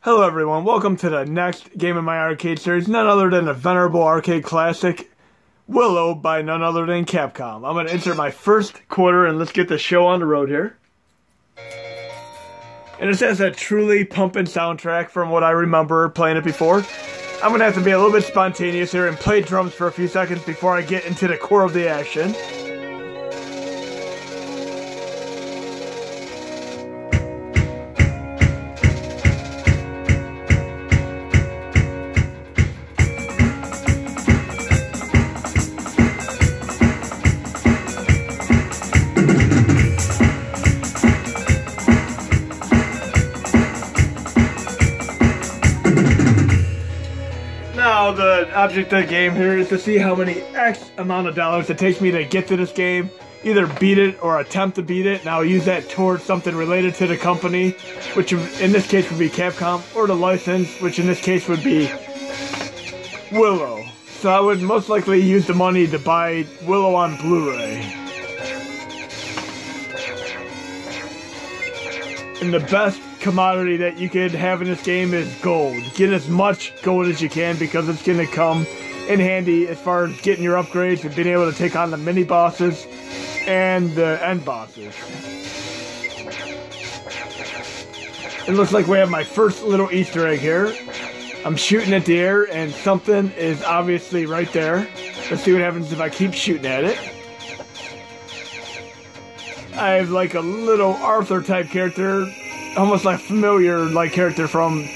Hello everyone, welcome to the next game in my arcade series, none other than a venerable arcade classic, Willow by none other than Capcom. I'm going to insert my first quarter and let's get the show on the road here. And this has a truly pumping soundtrack from what I remember playing it before. I'm going to have to be a little bit spontaneous here and play drums for a few seconds before I get into the core of the action. Now the object of the game here is to see how many X amount of dollars it takes me to get to this game, either beat it or attempt to beat it, and I'll use that towards something related to the company, which in this case would be Capcom, or the license, which in this case would be Willow. So I would most likely use the money to buy Willow on Blu-ray. And the best commodity that you could have in this game is gold. Get as much gold as you can because it's going to come in handy as far as getting your upgrades and being able to take on the mini bosses and the end bosses. It looks like we have my first little Easter egg here. I'm shooting at the air and something is obviously right there. Let's see what happens if I keep shooting at it. I have like a little Arthur type character, almost like familiar like character from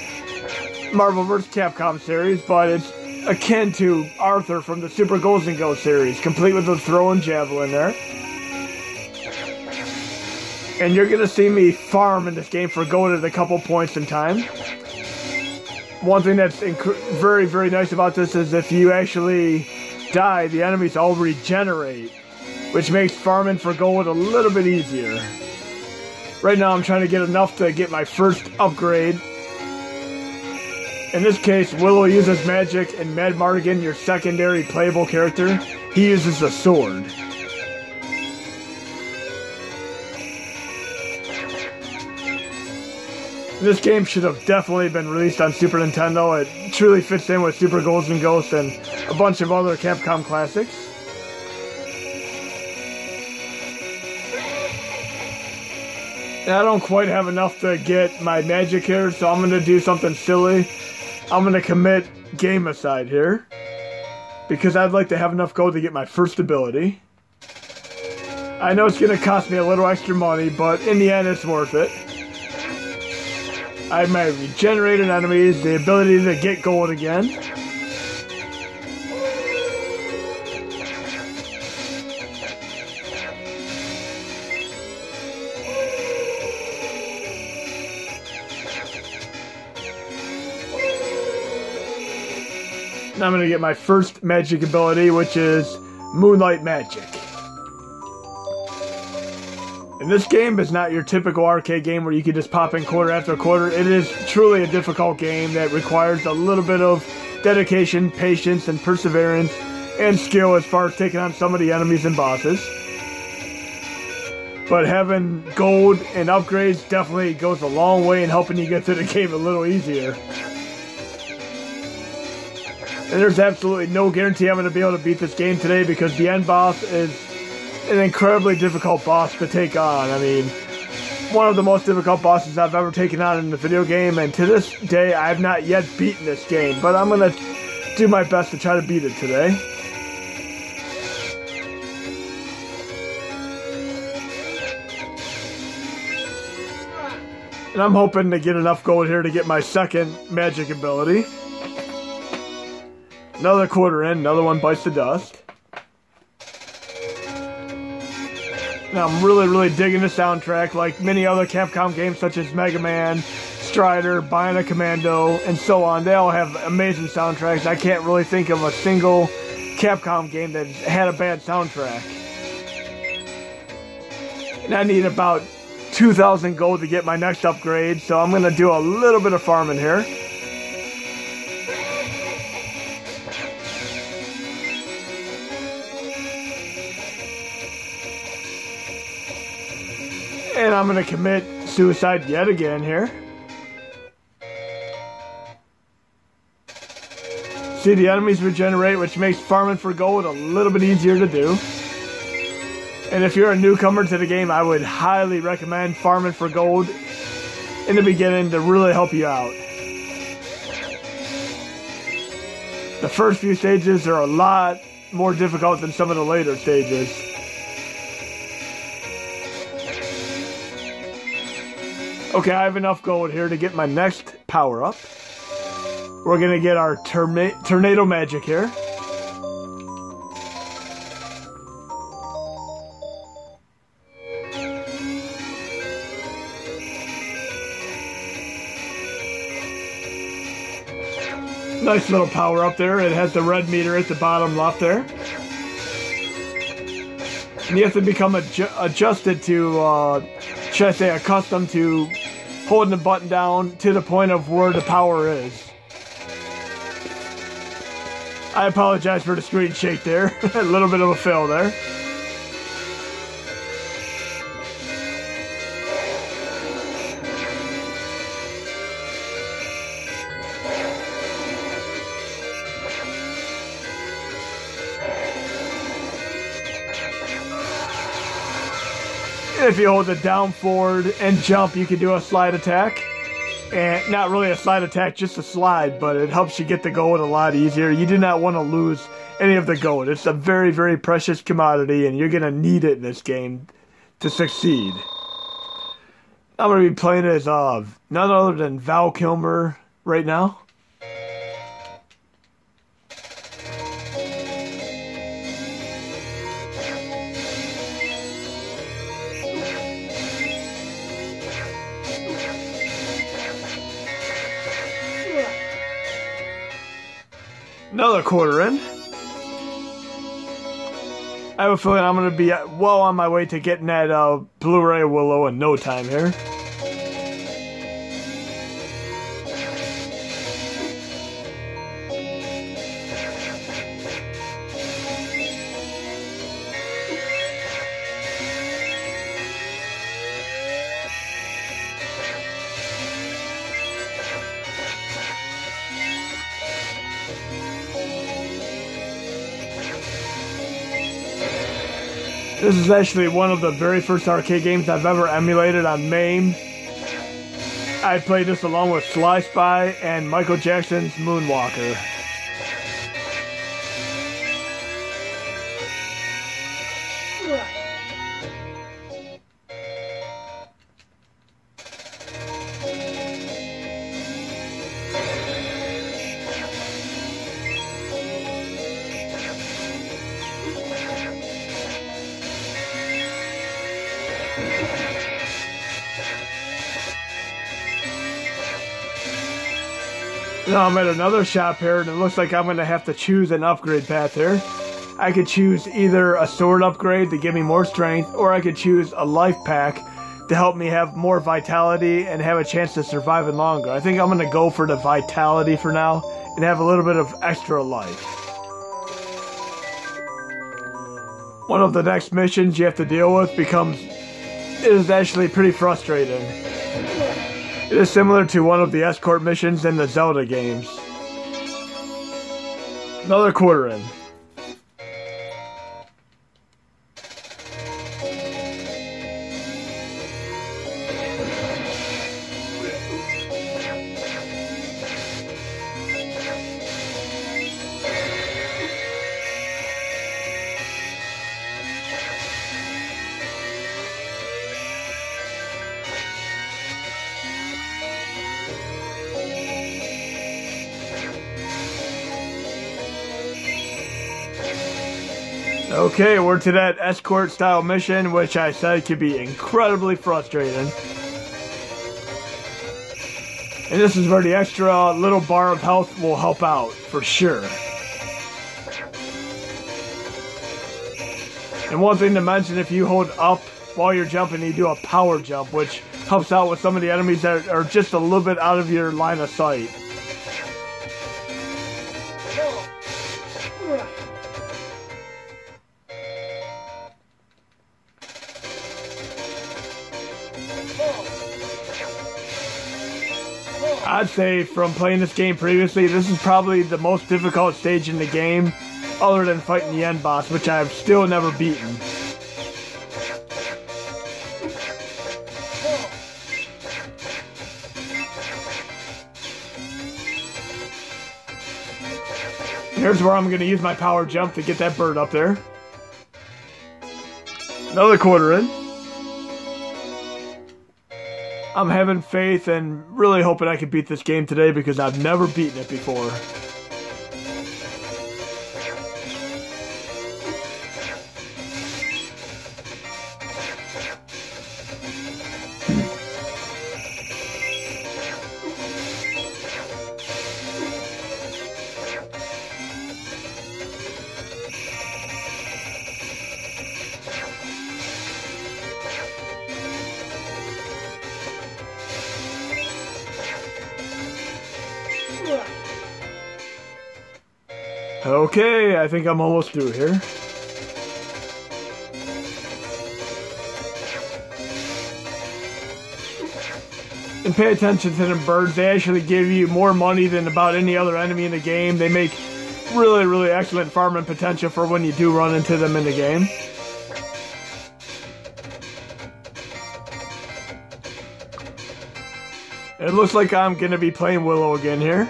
Marvel vs. Capcom series, but it's akin to Arthur from the Super Ghost and Ghost series, complete with a throw and javelin there. And you're gonna see me farm in this game for gold at a couple points in time. One thing that's very, very nice about this is if you actually die, the enemies all regenerate, which makes farming for gold a little bit easier. Right now I'm trying to get enough to get my first upgrade. In this case, Willow uses magic, and Mad Mardigan, your secondary playable character, he uses a sword. This game should have definitely been released on Super Nintendo. It truly fits in with Super Ghost and Ghost and a bunch of other Capcom classics. And I don't quite have enough to get my magic here, so I'm going to do something silly. I'm going to commit game-aside here, because I'd like to have enough gold to get my first ability. I know it's going to cost me a little extra money, but in the end it's worth it. I have my regenerated enemies, the ability to get gold again. And I'm going to get my first magic ability, which is Moonlight Magic. And this game is not your typical arcade game where you can just pop in quarter after quarter. It is truly a difficult game that requires a little bit of dedication, patience, and perseverance, and skill as far as taking on some of the enemies and bosses. But having gold and upgrades definitely goes a long way in helping you get through the game a little easier. And there's absolutely no guarantee I'm going to be able to beat this game today because the end boss is an incredibly difficult boss to take on. I mean, one of the most difficult bosses I've ever taken on in the video game, and to this day I have not yet beaten this game, but I'm going to do my best to try to beat it today. And I'm hoping to get enough gold here to get my second magic ability. Another quarter in, another one bites the dust. Now I'm really digging the soundtrack, like many other Capcom games such as Mega Man, Strider, Bionic Commando, and so on. They all have amazing soundtracks. I can't really think of a single Capcom game that had a bad soundtrack. And I need about 2,000 gold to get my next upgrade, so I'm going to do a little bit of farming here. And I'm going to commit suicide yet again here. See, the enemies regenerate, which makes farming for gold a little bit easier to do. And if you're a newcomer to the game, I would highly recommend farming for gold in the beginning to really help you out. The first few stages are a lot more difficult than some of the later stages. Okay, I have enough gold here to get my next power-up. We're gonna get our tornado magic here. Nice little power up there. It has the red meter at the bottom left there. And you have to become adjusted to, should I say, accustomed to holding the button down to the point of where the power is. I apologize for the screen shake there. A little bit of a fail there. If you hold the down, forward, and jump, you can do a slide attack. And not really a slide attack, just a slide, but it helps you get the gold a lot easier. You do not want to lose any of the gold. It's a very, very precious commodity, and you're going to need it in this game to succeed. I'm going to be playing as none other than Val Kilmer right now. Another quarter in. I have a feeling I'm going to be well on my way to getting that Blu-ray Willow in no time here. This is actually one of the very first arcade games I've ever emulated on MAME. I played this along with Sly Spy and Michael Jackson's Moonwalker. Now I'm at another shop here, and it looks like I'm going to have to choose an upgrade path here. I could choose either a sword upgrade to give me more strength, or I could choose a life pack to help me have more vitality and have a chance to survive it longer. I think I'm going to go for the vitality for now and have a little bit of extra life. One of the next missions you have to deal with is actually pretty frustrating. It is similar to one of the Escort missions in the Zelda games. Another quarter in. Okay, we're to that Escort style mission, which I said could be incredibly frustrating. And this is where the extra little bar of health will help out, for sure. And one thing to mention, if you hold up while you're jumping, you do a power jump, which helps out with some of the enemies that are just a little bit out of your line of sight. I'd say from playing this game previously, this is probably the most difficult stage in the game, other than fighting the end boss, which I've still never beaten. Here's where I'm going to use my power jump to get that bird up there. Another quarter in. I'm having faith and really hoping I can beat this game today because I've never beaten it before. Okay, I think I'm almost through here. And pay attention to them birds. They actually give you more money than about any other enemy in the game. They make really, really excellent farming potential for when you do run into them in the game. It looks like I'm going to be playing Willow again here.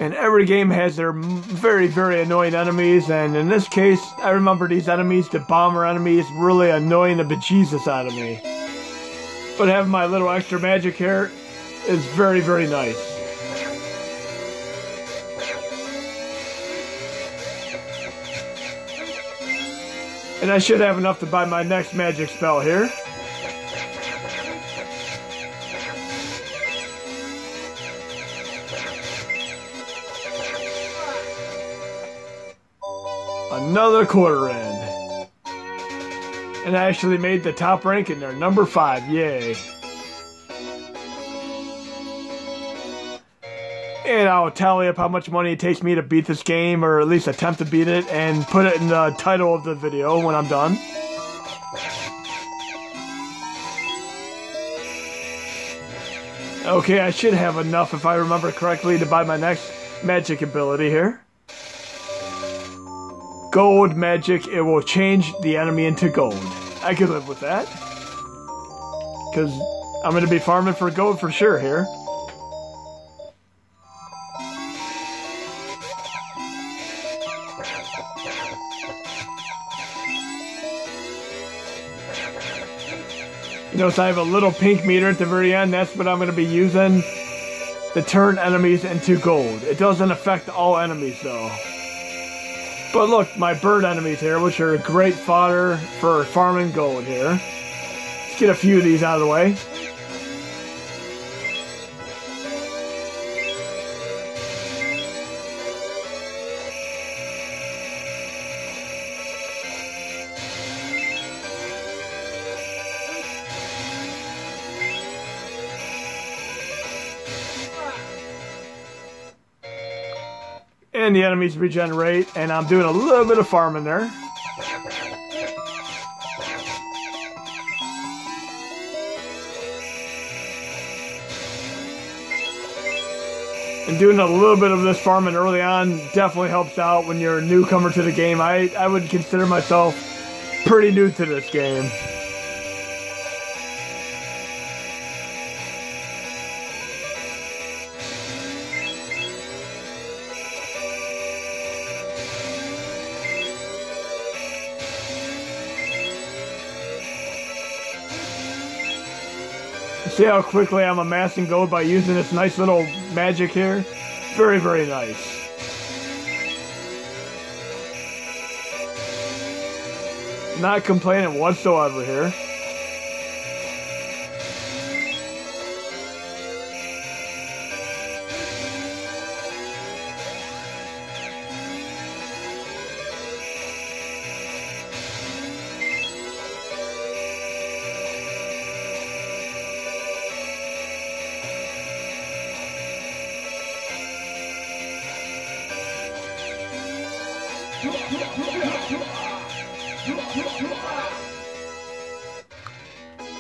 And every game has their very, very annoying enemies, and in this case, I remember these enemies, the bomber enemies, really annoying the bejesus out of me. But having my little extra magic here is very, very nice. And I should have enough to buy my next magic spell here. Another quarter in. And I actually made the top rank in there, number 5, yay. And I'll tally up how much money it takes me to beat this game, or at least attempt to beat it, and put it in the title of the video when I'm done. Okay, I should have enough, if I remember correctly, to buy my next magic ability here. Gold magic, it will change the enemy into gold. I could live with that. Because I'm going to be farming for gold for sure here. You notice I have a little pink meter at the very end. That's what I'm going to be using to turn enemies into gold. It doesn't affect all enemies though. But look, my bird enemies here, which are great fodder for farming gold here. Let's get a few of these out of the way. And the enemies regenerate, and I'm doing a little bit of farming there. And doing a little bit of this farming early on definitely helps out when you're a newcomer to the game. I would consider myself pretty new to this game. See how quickly I'm amassing gold by using this nice little magic here? Very, very nice. Not complaining whatsoever here.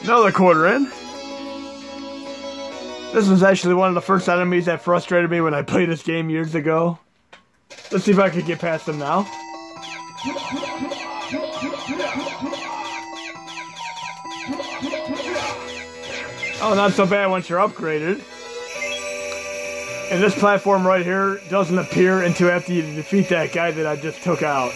Another quarter in. This was actually one of the first enemies that frustrated me when I played this game years ago. Let's see if I can get past them now. Oh, not so bad once you're upgraded. And this platform right here doesn't appear until after you defeat that guy that I just took out.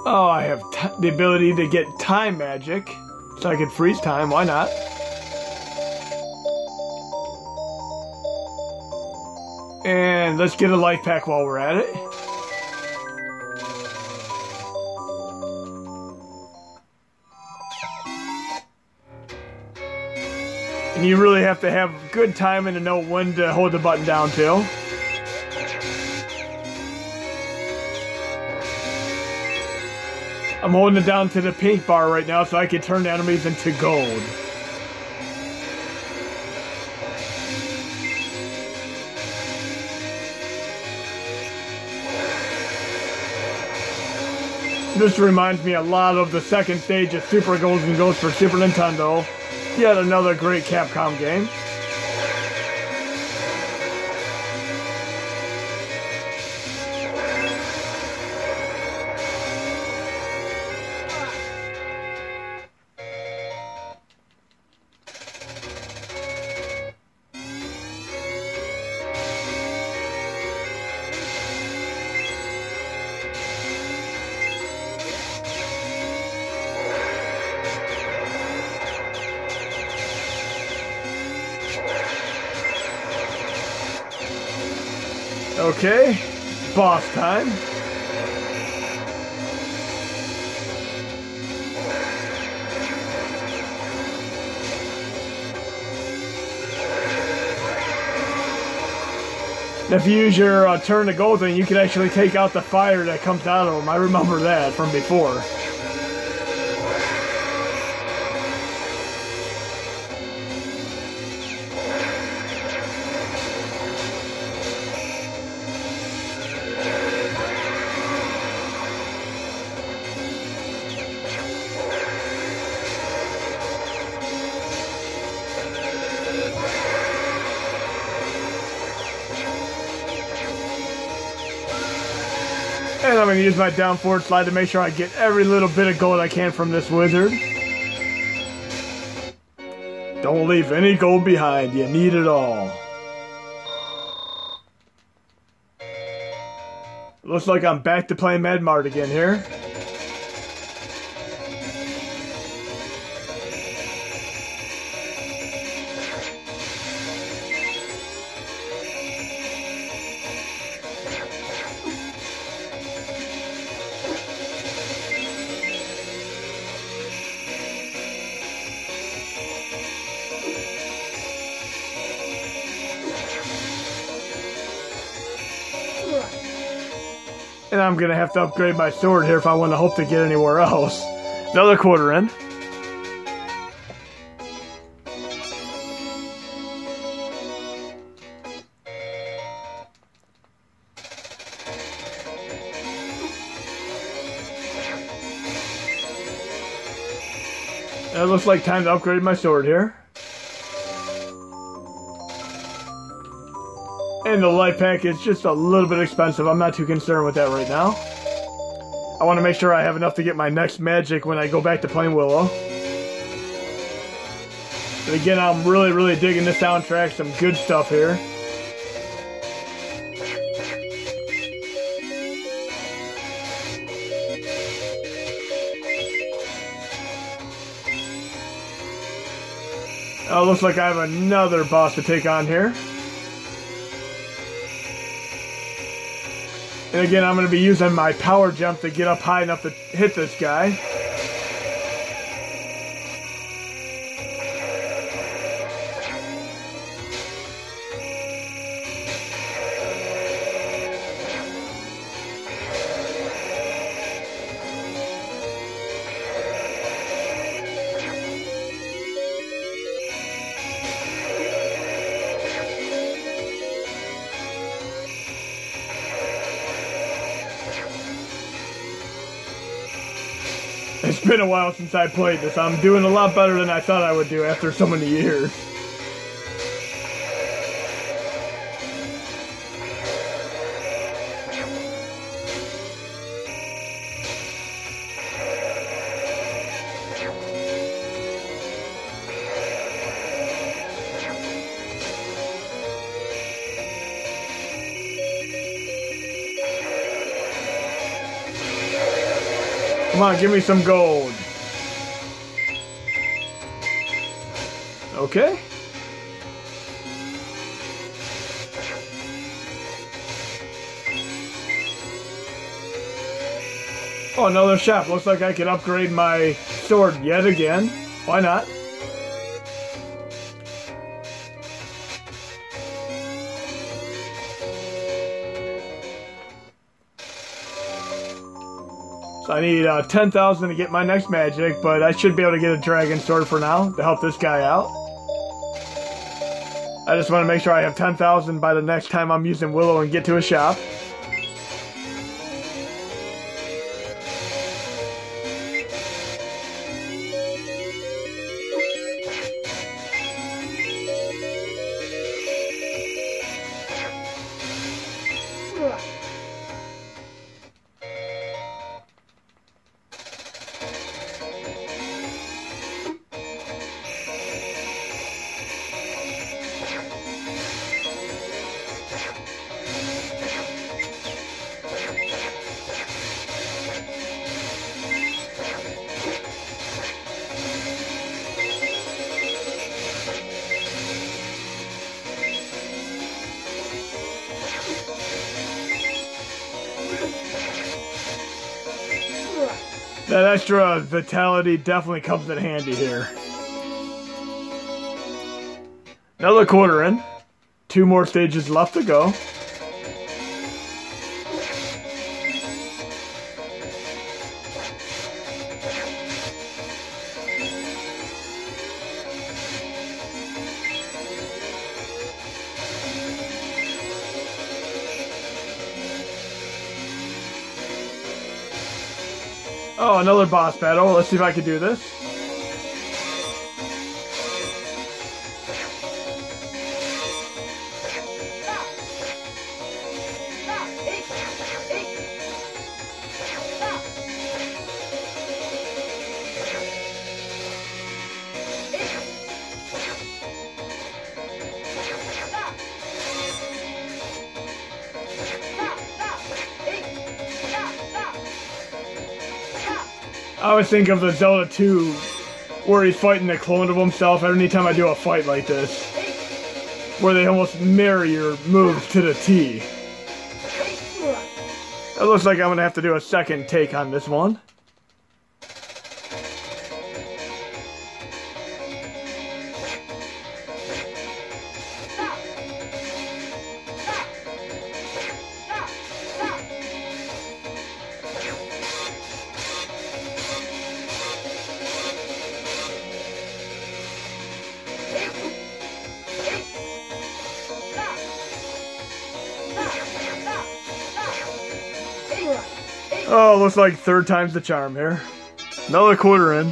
Oh, I have the ability to get time magic, so I can freeze time, why not? And let's get a life pack while we're at it. And you really have to have good timing to know when to hold the button down too. I'm holding it down to the pink bar right now so I can turn enemies into gold. This reminds me a lot of the second stage of Super Golden Ghost for Super Nintendo. Yet another great Capcom game. Okay, boss time. If you use your turn to go thing, you can actually take out the fire that comes out of them. I remember that from before. And I'm going to use my down forward slide to make sure I get every little bit of gold I can from this wizard. Don't leave any gold behind, you need it all. Looks like I'm back to playing Mad Mart again here. And I'm going to have to upgrade my sword here if I want to hope to get anywhere else. Another quarter in. It looks like time to upgrade my sword here. And the life pack is just a little bit expensive. I'm not too concerned with that right now. I want to make sure I have enough to get my next magic when I go back to playing Willow. But again, I'm really digging this soundtrack. Some good stuff here. Looks like I have another boss to take on here. And again, I'm going to be using my power jump to get up high enough to hit this guy. It's been a while since I played this. I'm doing a lot better than I thought I would do after so many years. Come on, give me some gold. Okay. Oh, another shop. Looks like I can upgrade my sword yet again. Why not? So I need 10,000 to get my next magic, but I should be able to get a dragon sword for now to help this guy out. I just want to make sure I have 10,000 by the next time I'm using Willow and get to a shop. That extra vitality definitely comes in handy here. Another quarter in. 2 more stages left to go. Oh, another boss battle. Let's see if I can do this. I always think of the Zelda 2 where he's fighting a clone of himself every time I do a fight like this, where they almost mirror your moves to the T. It looks like I'm going to have to do a second take on this one. Oh, looks like 3rd time's the charm here. Another quarter in.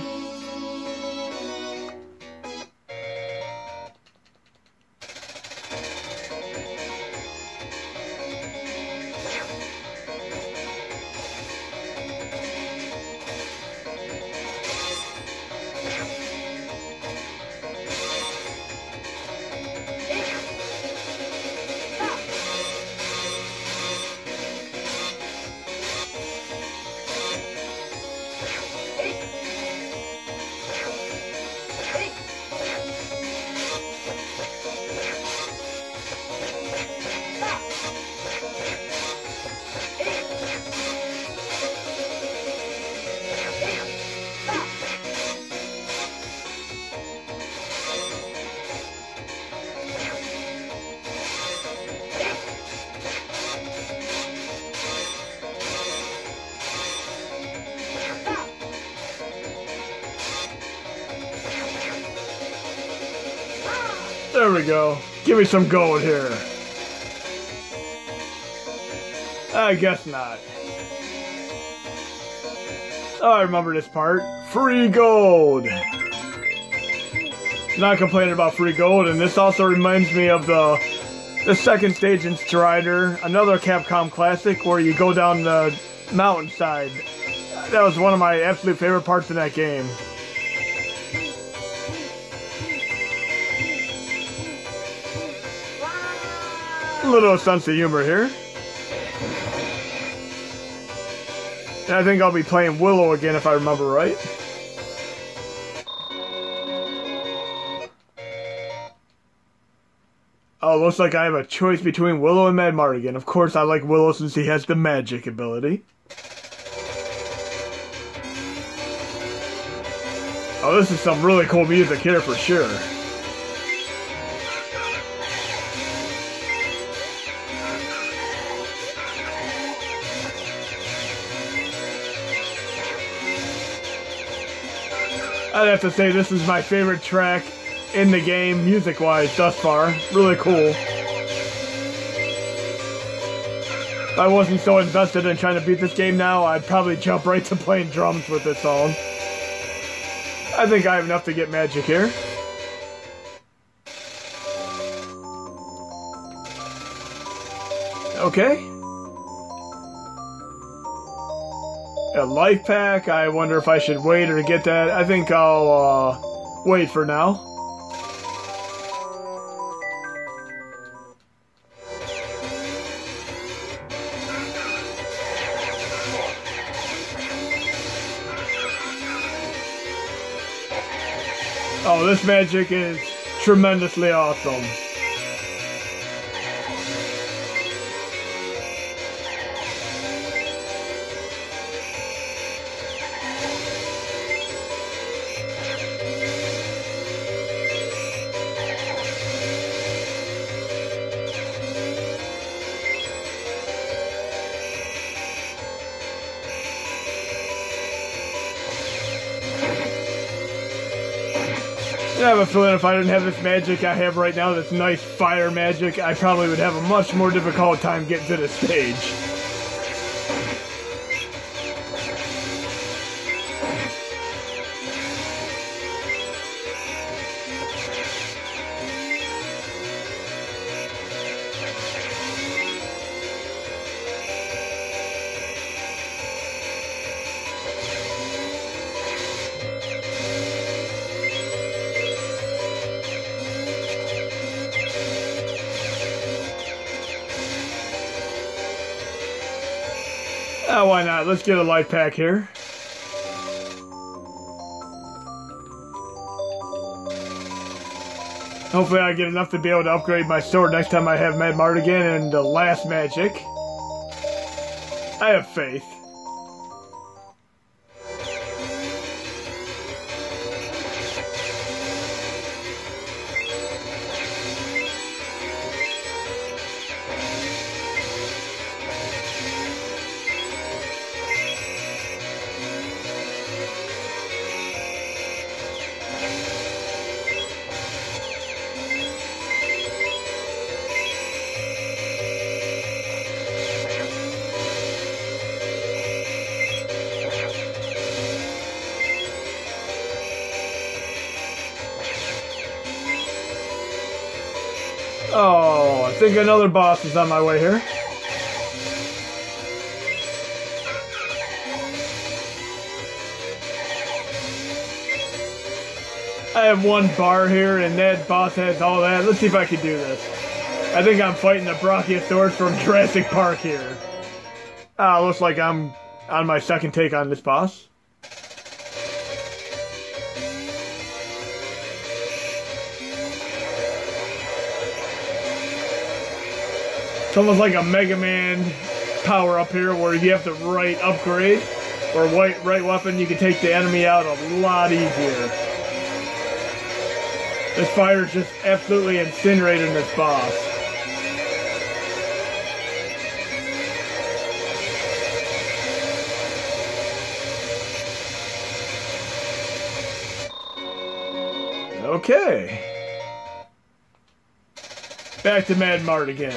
There we go. Give me some gold here. I guess not. Oh, I remember this part. Free gold! Not complaining about free gold, and this also reminds me of the second stage in Strider, another Capcom classic where you go down the mountainside. That was one of my absolute favorite parts of that game. A little sense of humor here. And I think I'll be playing Willow again if I remember right. Oh, looks like I have a choice between Willow and Mad Mardigan. Of course, I like Willow since he has the magic ability. Oh, this is some really cool music here for sure. I'd have to say this is my favorite track in the game, music-wise, thus far. Really cool. If I wasn't so invested in trying to beat this game now, I'd probably jump right to playing drums with this song. I think I have enough to get magic here. Okay. A life pack. I wonder if I should wait or get that. I think I'll wait for now. Oh, this magic is tremendously awesome. I have a feeling if I didn't have this magic I have right now, this nice fire magic, I probably would have a much more difficult time getting to this stage. Oh, why not? Let's get a life pack here. Hopefully I get enough to be able to upgrade my sword next time I have Mad Mardigan and the last magic. I have faith. Oh, I think another boss is on my way here. I have one bar here, and that boss has all that. Let's see if I can do this. I think I'm fighting the Brachiosaurus from Jurassic Park here. Looks like I'm on my second take on this boss. It's almost like a Mega Man power up here where you have the right upgrade or right weapon, you can take the enemy out a lot easier. This fire is just absolutely incinerating this boss. Okay. Back to Mad Mardigan.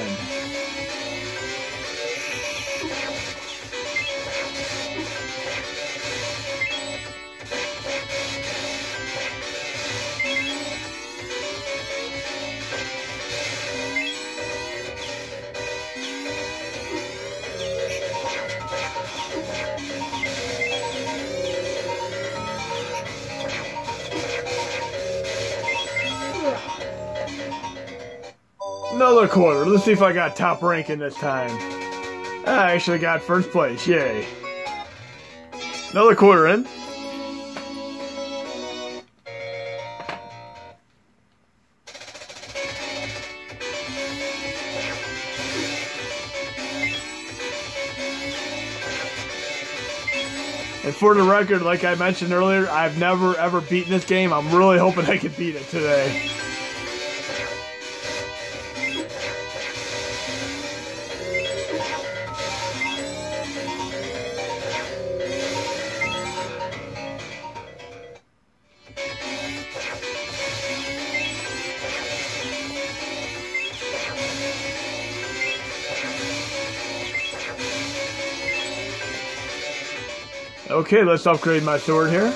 Another quarter. Let's see if I got top ranking this time. I actually got first place. Yay. Another quarter in. And for the record, like I mentioned earlier, I've never ever beaten this game. I'm really hoping I can beat it today. Okay, let's upgrade my sword here.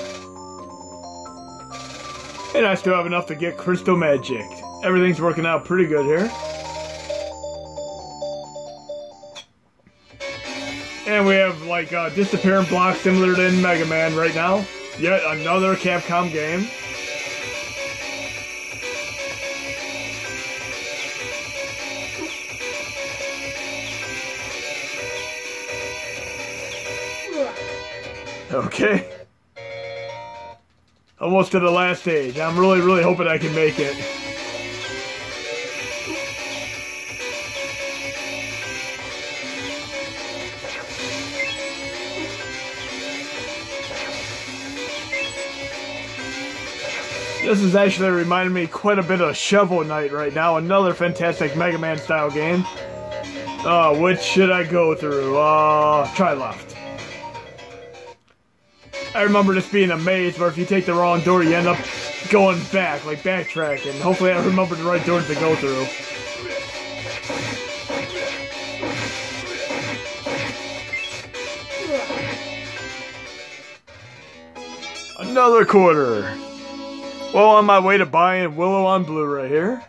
And I still have enough to get Crystal Magic. Everything's working out pretty good here. And we have like a disappearing block similar to in Mega Man right now. Yet another Capcom game. Okay. Almost to the last stage. I'm really hoping I can make it. This is actually reminding me quite a bit of Shovel Knight right now. Another fantastic Mega Man style game. Which should I go through? Try left. I remember this being a maze where if you take the wrong door, you end up going back, like backtracking. Hopefully I remember the right doors to go through. Another quarter. Well, on my way to buying Willow on Blu-ray here.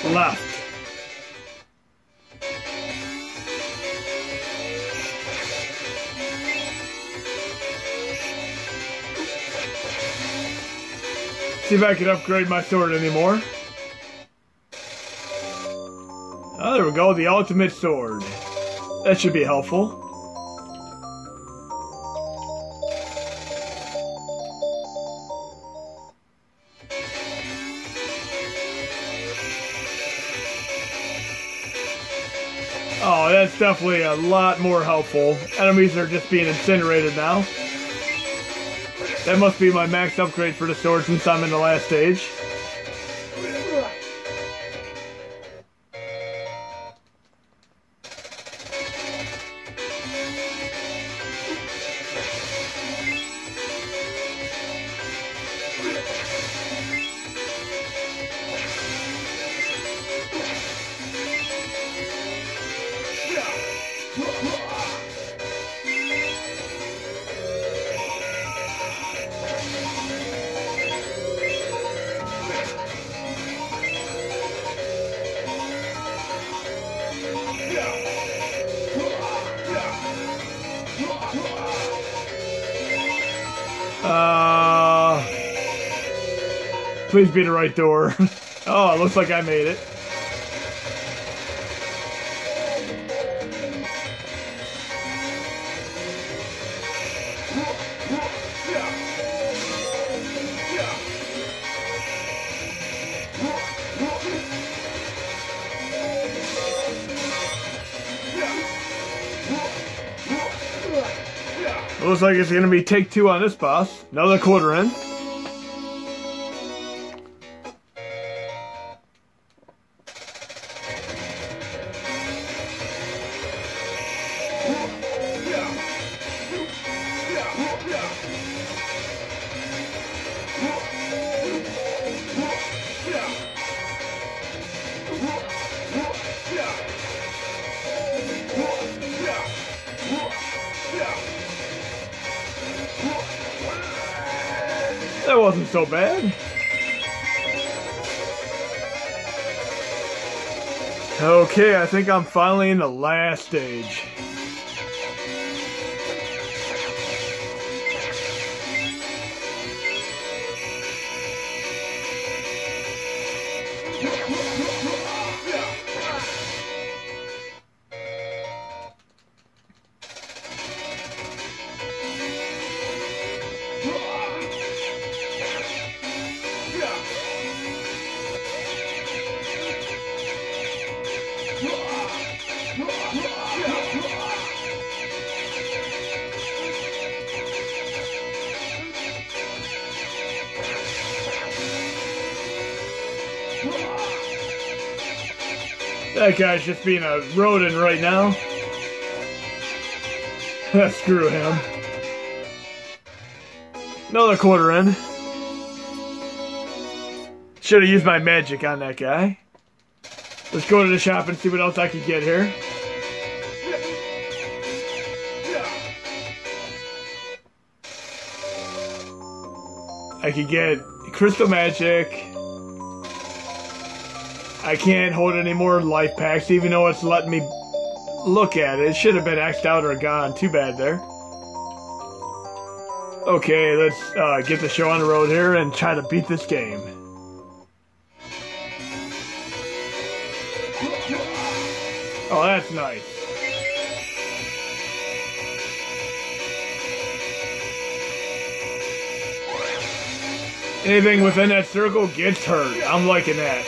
Left. See if I can upgrade my sword anymore. Oh, there we go, the ultimate sword. That should be helpful. Oh, that's definitely a lot more helpful. Enemies are just being incinerated now. That must be my max upgrade for the sword since I'm in the last stage. Please be the right door. Oh, it looks like I made it. Looks like it's going to be take two on this boss. Another quarter in. so bad. Okay, I think I'm finally in the last stage. That guy's just being a rodent right now. Screw him. Another quarter in. Should have used my magic on that guy. Let's go to the shop and see what else I can get here. I could get crystal magic. I can't hold any more life packs, even though it's letting me look at it. It should have been X'd out or gone. Too bad there. Okay, let's get the show on the road here and try to beat this game. Oh, that's nice. Anything within that circle gets hurt. I'm liking that.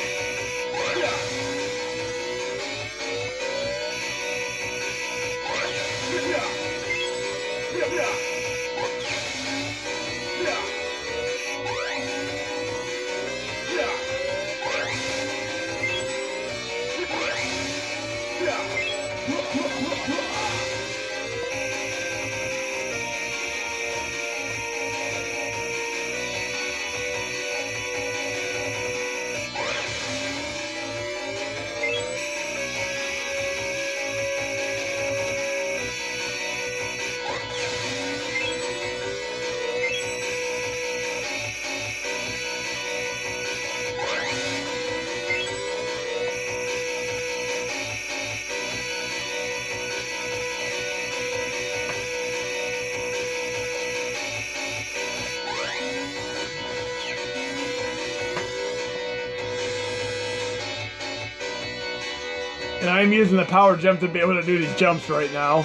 And I'm using the power jump to be able to do these jumps right now.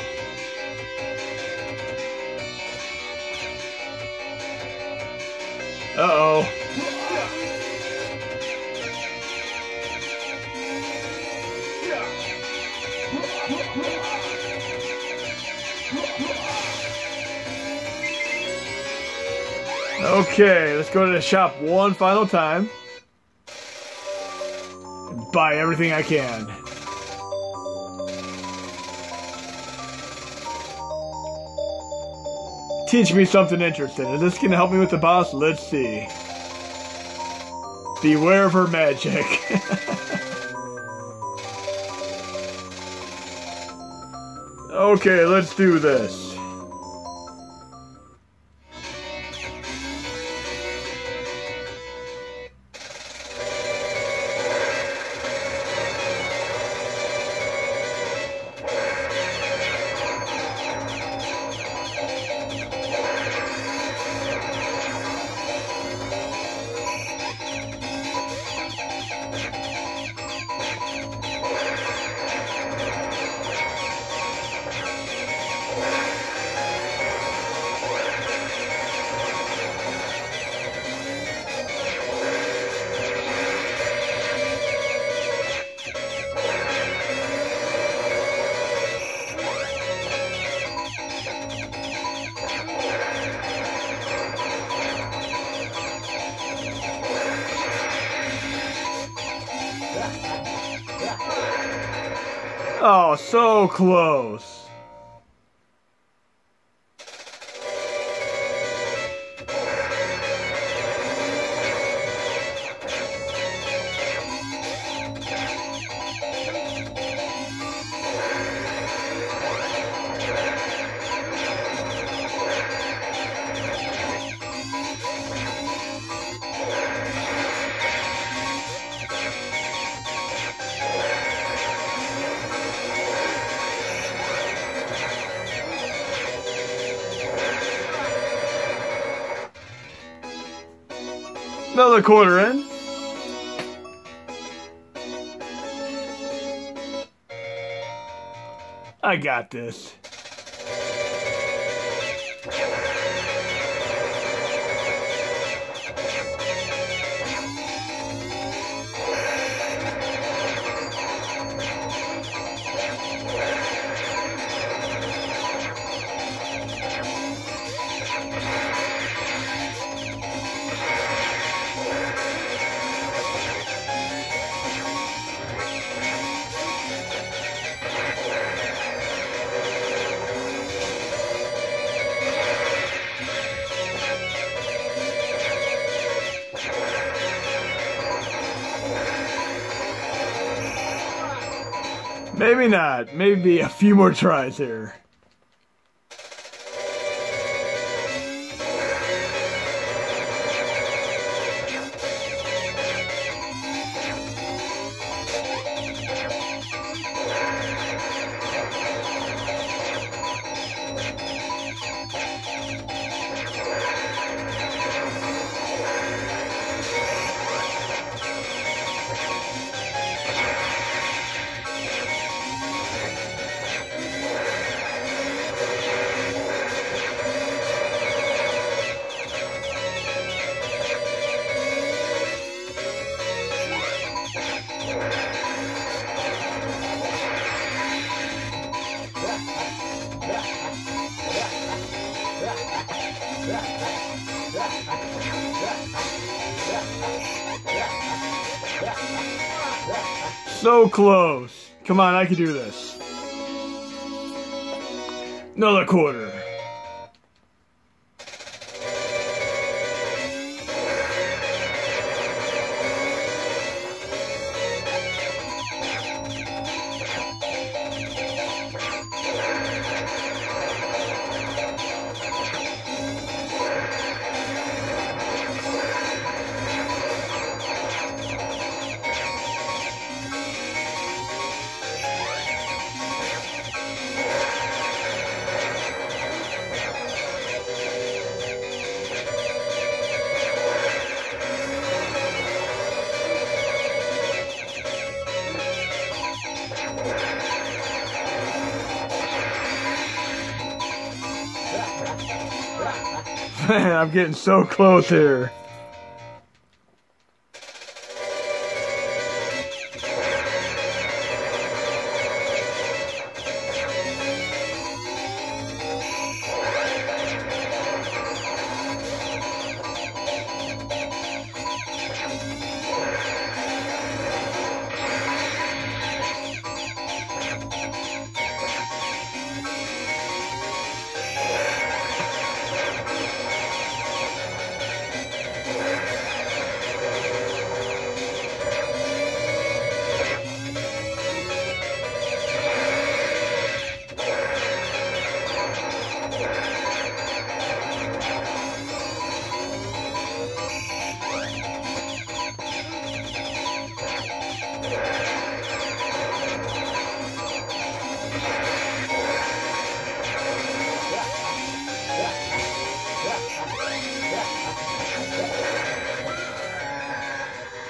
Uh-oh. Okay, let's go to the shop one final time. And buy everything I can. Teach me something interesting. Is this going to help me with the boss? Let's see. Beware of her magic. Okay, let's do this. Oh, so close. Another quarter in. I got this. Maybe not. Maybe a few more tries here. So close. Come on, I can do this. Another quarter. Man, I'm getting so close here.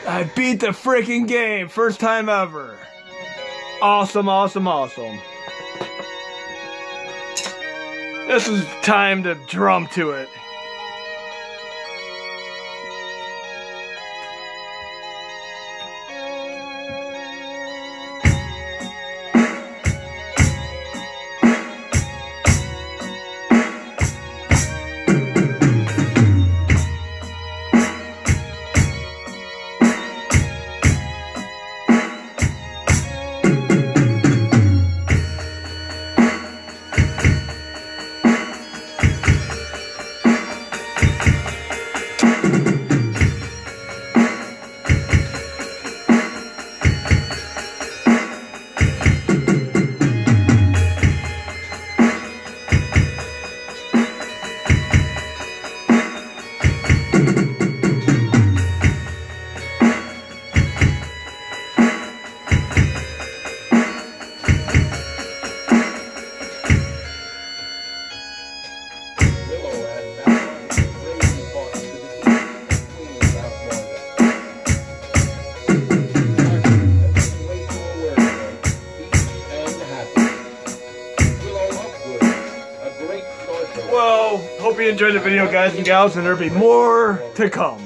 I beat the freaking game, first time ever. Awesome, awesome, awesome. This is time to drum to it. Well, hope you enjoyed the video, guys and gals, and there'll be more to come.